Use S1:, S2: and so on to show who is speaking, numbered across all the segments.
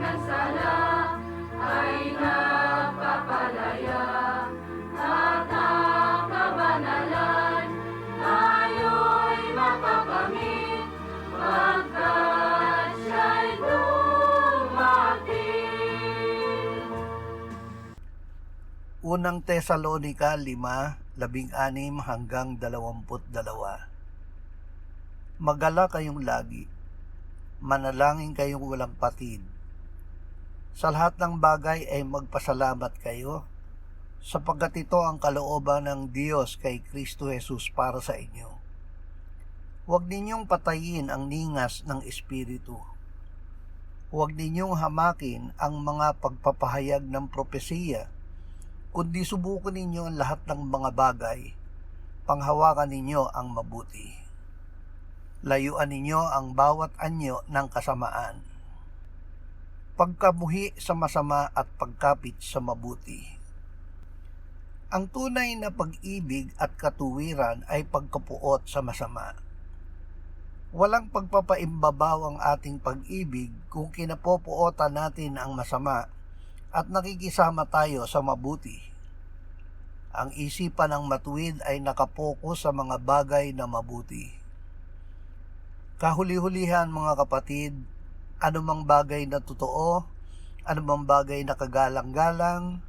S1: ng sala ay nagpapalaya at ang kabanalan tayo'y mapakamit pagkat siya'y dumating.
S2: Unang Tesalonica 5:16-22. Magala kayong lagi, manalangin kayong walang patid. Sa lahat ng bagay ay magpasalamat kayo, sapagkat ito ang kalooban ng Diyos kay Kristo Jesus para sa inyo. Huwag ninyong patayin ang ningas ng Espiritu. Huwag ninyong hamakin ang mga pagpapahayag ng propesiya, kundi subukan ninyo ang lahat ng mga bagay, panghawakan ninyo ang mabuti. Layuan ninyo ang bawat anyo ng kasamaan. Pagkamuhi sa masama at pagkapit sa mabuti. Ang tunay na pag-ibig at katuwiran ay pagkapuot sa masama. Walang pagpapaimbabaw ang ating pag-ibig kung kinapopuotan natin ang masama at nakikisama tayo sa mabuti. Ang isipan ng matuwid ay nakapokus sa mga bagay na mabuti. Kahuli-hulihan mga kapatid, anumang bagay na totoo, anumang bagay na kagalang-galang,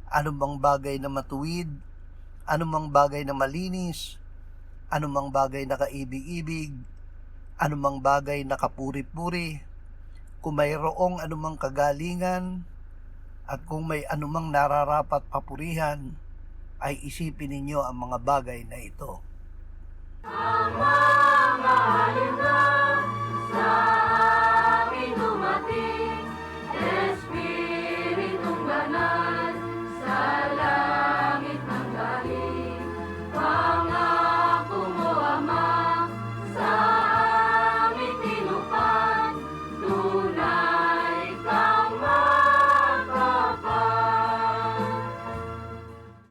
S2: anumang bagay na matuwid, anumang bagay na malinis, anumang bagay na kaibig-ibig, anumang bagay na kapuri-puri, kung mayroong anumang kagalingan, at kung may anumang nararapat papurihan, ay isipin ninyo ang mga bagay na ito.